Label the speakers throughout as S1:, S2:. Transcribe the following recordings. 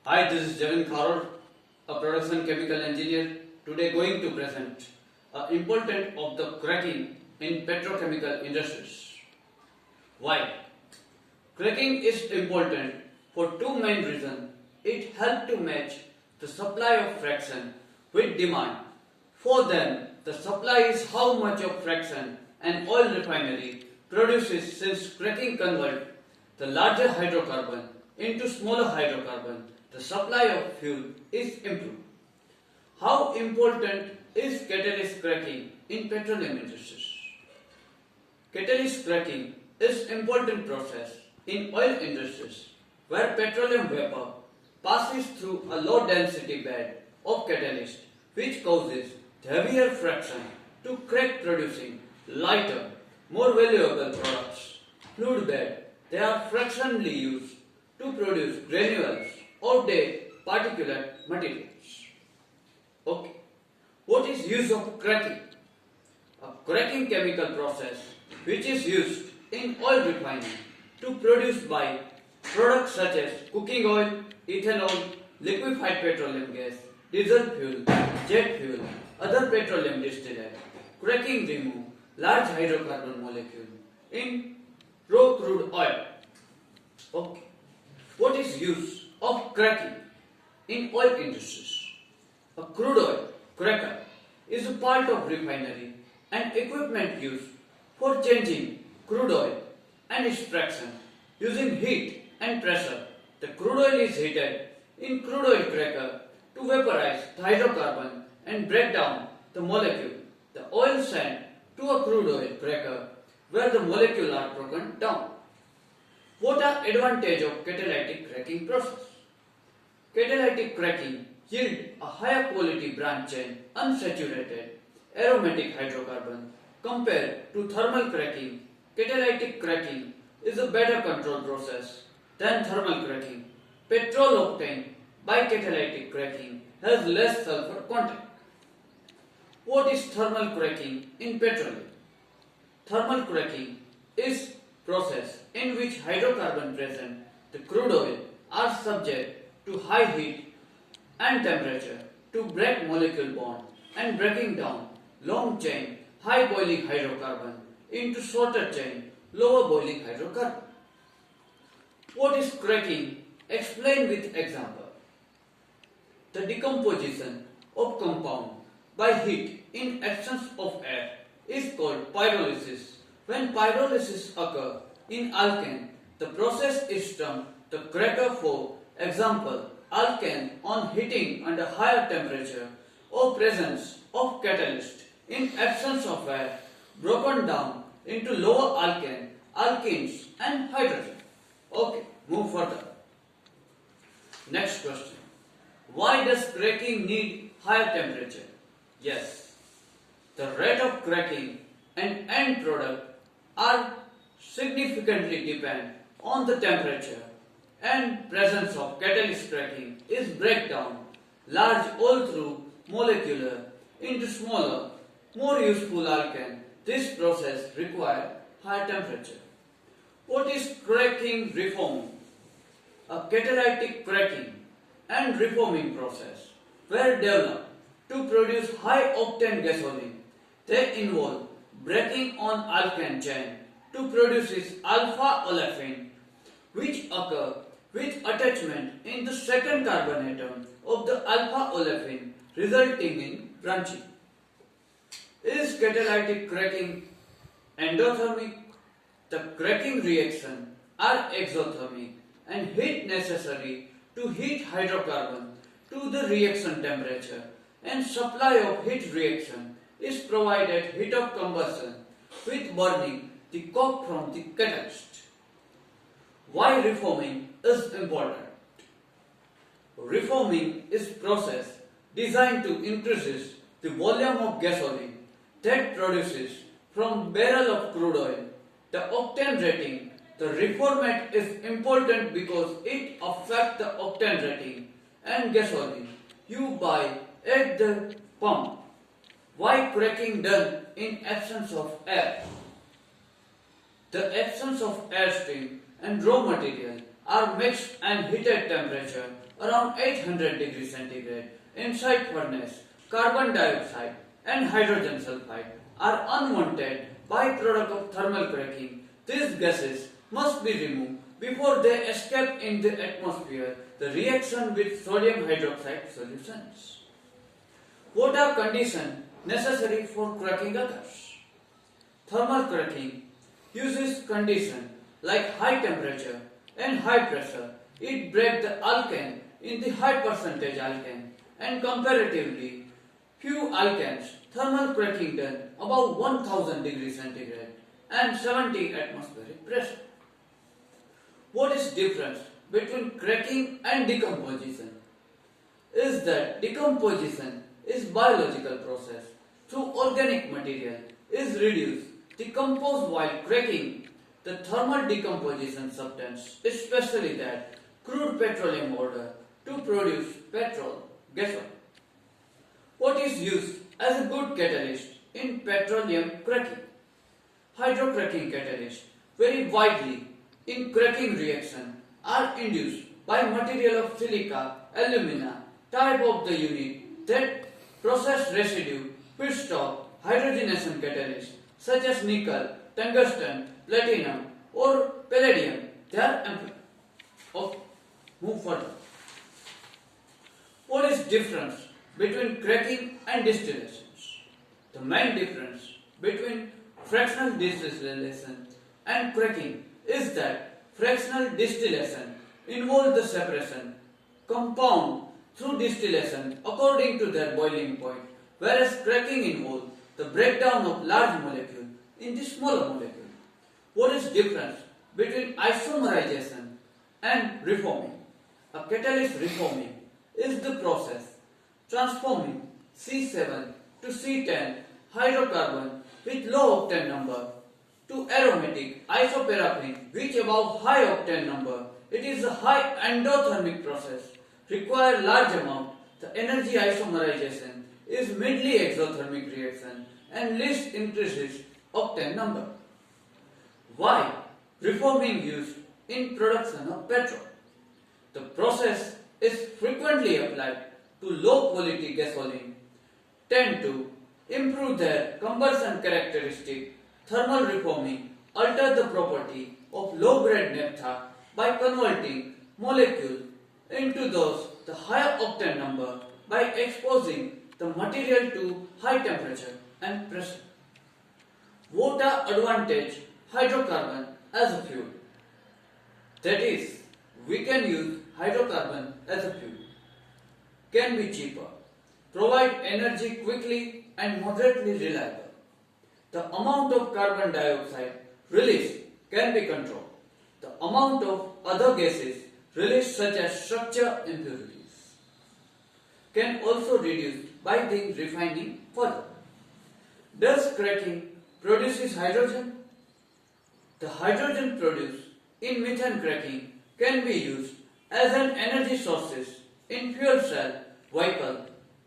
S1: Hi, this is Javin Kharod, a production chemical engineer. Today going to present importance of the cracking in petrochemical industries. Why? Cracking is important for two main reasons. It helps to match the supply of fraction with demand. For them, the supply is how much of fraction an oil refinery produces, since cracking converts the larger hydrocarbon into smaller hydrocarbon. The supply of fuel is improved. How important is catalyst cracking in petroleum industries? Catalyst cracking is important process in oil industries where petroleum vapor passes through a low density bed of catalyst which causes heavier fraction to crack, producing lighter, more valuable products. Fluid bed, they are fractionally used to produce granules or particulate materials. Okay. What is use of cracking? A cracking chemical process which is used in oil refining to produce by products such as cooking oil, ethanol, liquefied petroleum gas, diesel fuel, jet fuel, other petroleum distillate. Cracking remove large hydrocarbon molecule in raw crude oil. Okay. What is use of cracking in oil industries? A crude oil cracker is a part of refinery and equipment used for changing crude oil and its fraction using heat and pressure. The crude oil is heated in crude oil cracker to vaporize the hydrocarbon and break down the molecule. The oil sent to a crude oil cracker where the molecules are broken down. What are advantages of catalytic cracking process? Catalytic cracking yield a higher quality branch chain unsaturated aromatic hydrocarbon compared to thermal cracking. Catalytic cracking is a better control process than thermal cracking. Petrol octane by catalytic cracking has less sulfur content. What is thermal cracking in petroleum? Thermal cracking is process in which hydrocarbon present the crude oil are subject to high heat and temperature to break molecule bond and breaking down long chain high boiling hydrocarbon into shorter chain lower boiling hydrocarbon. What is cracking? Explain with example. The decomposition of compound by heat in absence of air is called pyrolysis. When pyrolysis occurs in alkane, the process is termed the cracker. For example, alkane on heating under higher temperature or presence of catalyst in absence of air broken down into lower alkane, alkenes and hydrogen. Okay, move further. Next question. Why does cracking need higher temperature? Yes, the rate of cracking and end product are significantly depend on the temperature and presence of catalyst. Cracking is breakdown large all through molecular into smaller, more useful alkane. This process requires high temperature. What is cracking reforming? A catalytic cracking and reforming process were developed to produce high octane gasoline. They involve breaking on alkane chain to produce alpha olefin, which occur with attachment in the second carbon atom of the alpha olefin, resulting in branching. Is catalytic cracking endothermic? The cracking reaction are exothermic and heat necessary to heat hydrocarbon to the reaction temperature, and supply of heat reaction is provided heat of combustion with burning the coke from the catalyst. Why reforming is important? Reforming is process designed to increase the volume of gasoline that produces from barrel of crude oil. The octane rating, the reformat is important because it affects the octane rating and gasoline you buy at the pump. Why cracking done in absence of air? The absence of airstream and raw material are mixed and heated temperature around 800 degrees centigrade inside furnace, carbon dioxide and hydrogen sulfide are unwanted byproduct of thermal cracking. These gases must be removed before they escape in the atmosphere, the reaction with sodium hydroxide solutions. What are conditions necessary for cracking occurs? Thermal cracking uses conditions like high temperature and high pressure. It breaks the alkane in the high percentage alkane and comparatively few alkanes. Thermal cracking done above 1000 degrees centigrade and 70 atmospheric pressure. What is difference between cracking and decomposition? Is that decomposition is biological process through organic material is reduced, decomposed, while cracking the thermal decomposition substance, especially that crude petroleum order to produce petrol, gasoline. What is used as a good catalyst in petroleum cracking? Hydrocracking catalysts vary widely in cracking reaction are induced by material of silica, alumina, type of the unit that process residue, feedstock, hydrogenation catalysts such as nickel, tungsten, platinum or palladium. They are amplified. Okay, move further. What is difference between cracking and distillations? The main difference between fractional distillation and cracking is that fractional distillation involves the separation compound through distillation according to their boiling point, whereas cracking involves the breakdown of large molecule in the smaller molecule. What is difference between isomerization and reforming? A catalyst reforming is the process transforming C7 to C10 hydrocarbon with low octane number to aromatic isoparaffin which above high octane number. It is a high endothermic process, require large amount. The energy isomerization is midly exothermic reaction and least increases octane number. Why reforming used in production of petrol? The process is frequently applied to low quality gasoline tend to improve their combustion characteristic. Thermal reforming alter the property of low grade naphtha by converting molecule into those the higher octane number by exposing the material to high temperature and pressure. What are advantage hydrocarbon as a fuel? That is, we can use hydrocarbon as a fuel. Can be cheaper, provide energy quickly and moderately reliable. The amount of carbon dioxide released can be controlled. The amount of other gases released such as structure impurities can also reduce by the refining further. Does cracking produces hydrogen? The hydrogen produced in methane cracking can be used as an energy sources in fuel cell vehicle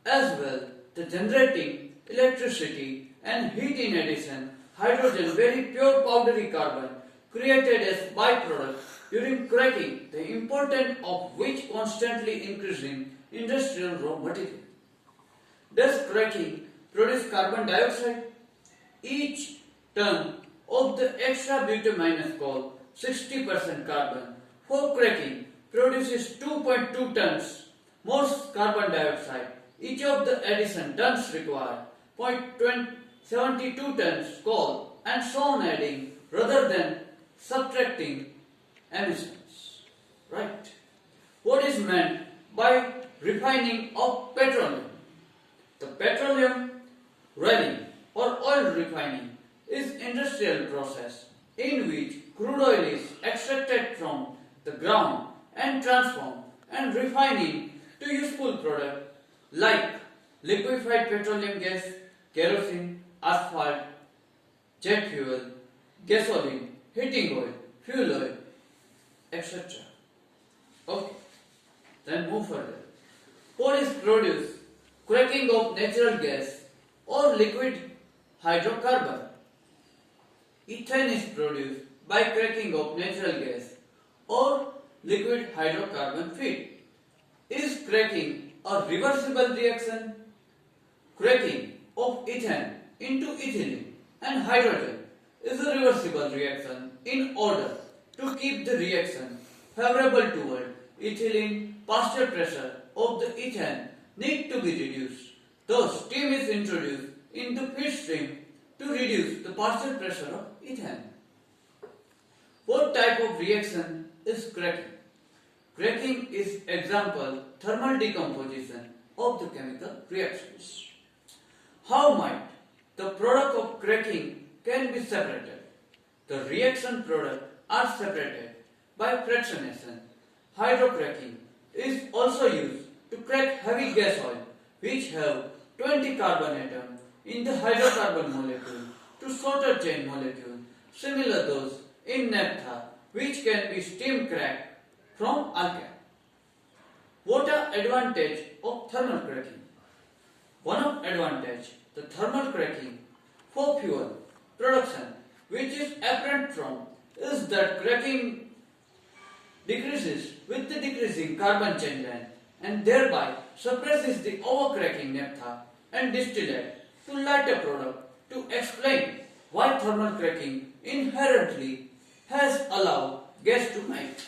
S1: as well the generating electricity and heat. In addition, hydrogen, very pure powdery carbon created as byproduct during cracking, the importance of which constantly increasing industrial raw material. Does cracking produce carbon dioxide? Each ton of the extra bituminous coal, 60% carbon, for cracking produces 2.2 tons more carbon dioxide. Each of the addition tons require 0.72 tons coal and so on adding rather than subtracting emissions. Right? What is meant by refining of petroleum? The petroleum refining or oil refining is industrial process in which crude oil is extracted from the ground and transformed and refining to useful product like liquefied petroleum gas, kerosene, asphalt, jet fuel, gasoline, heating oil, fuel oil, etc. Okay, then move further. What is produced? Cracking of natural gas or liquid hydrocarbon. Ethane is produced by cracking of natural gas or liquid hydrocarbon feed. Is cracking a reversible reaction? Cracking of ethane into ethylene and hydrogen is a reversible reaction in order to keep the reaction favorable toward ethylene. Partial pressure of the ethane need to be reduced. Thus, steam is introduced in the feed stream to reduce the partial pressure of ethane. What type of reaction is cracking? Cracking is example thermal decomposition of the chemical reactions. How might the product of cracking can be separated? The reaction product are separated by fractionation. Hydrocracking is also used to crack heavy gas oil which have 20 carbon atoms in the hydrocarbon molecule to shorter chain molecule, similar those in naphtha which can be steam cracked from alkane. What are advantage of thermal cracking? One of advantage, the thermal cracking for fuel production which is apparent from is that cracking decreases with the decreasing carbon chain length and thereby suppresses the overcracking naphtha and distillate to lighter product. To explain why thermal cracking inherently has allowed gas to melt.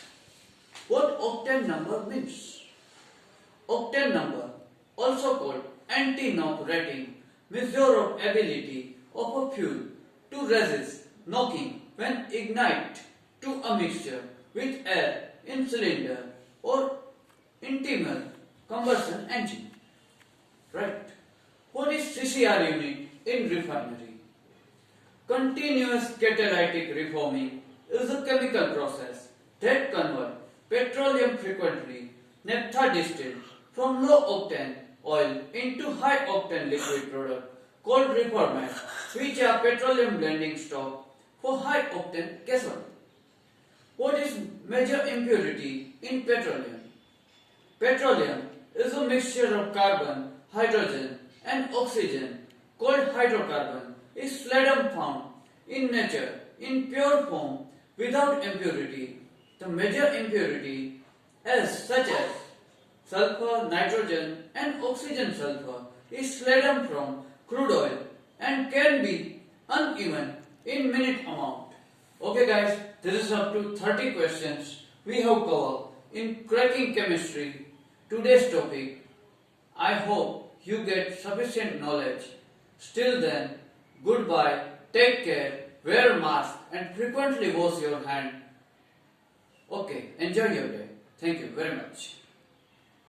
S1: What octane number means? Octane number, also called anti-knock rating, measure of ability of a fuel to resist knocking when ignite to a mixture with air in cylinder or internal combustion engine. Right. What is CCR unit in refinery? Continuous catalytic reforming is a chemical process that converts petroleum frequently naphtha distilled from low octane oil into high octane liquid product called reformate, which are petroleum blending stock for high octane gas oil. What is major impurity in petroleum? Petroleum is a mixture of carbon, hydrogen and oxygen called hydrocarbon. Is seldom found in nature in pure form without impurity. The major impurity such as sulfur, nitrogen and oxygen sulfur is seldom from crude oil and can be uneven in minute amount. Okay guys, this is up to 30 questions we have covered in cracking chemistry. Today's topic. I hope you get sufficient knowledge. Still then, goodbye, take care, wear mask and frequently wash your hand. Okay, enjoy your day. Thank you very much.